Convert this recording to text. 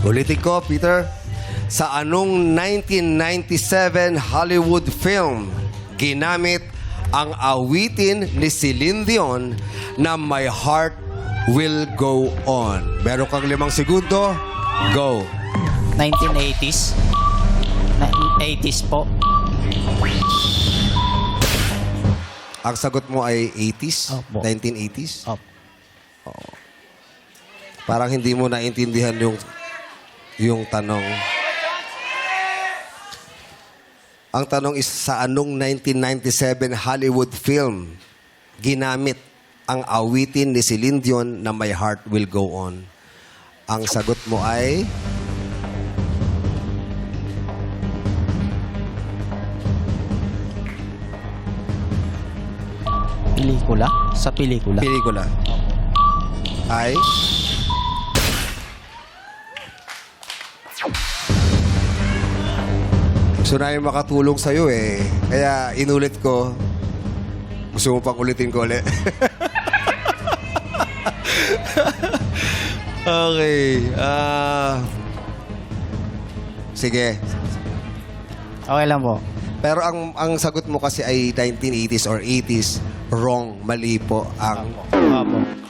Ulitin ko, Peter. Sa anong 1997 Hollywood film ginamit ang awitin ni Celine Dion na My Heart Will Go On? Meron kang 5 segundo. Go. 1980s. 80s po. Ang sagot mo ay 80s? Opo. 1980s? Opo. Parang hindi mo naintindihan yung tanong. Ang tanong is, sa anong 1997 Hollywood film ginamit ang awitin ni Celine Dion na My Heart Will Go On? Ang sagot mo ay... Pelikula? Sa pelikula. pelikula. Ay... Gusto namin makatulong sa'yo eh. Kaya inulit ko. Gusto mo pang ulitin ko ulit? Okay. Sige. Okay lang po. Pero ang sagot mo kasi ay 1980s or 80s. Wrong. Mali po ang... Opo.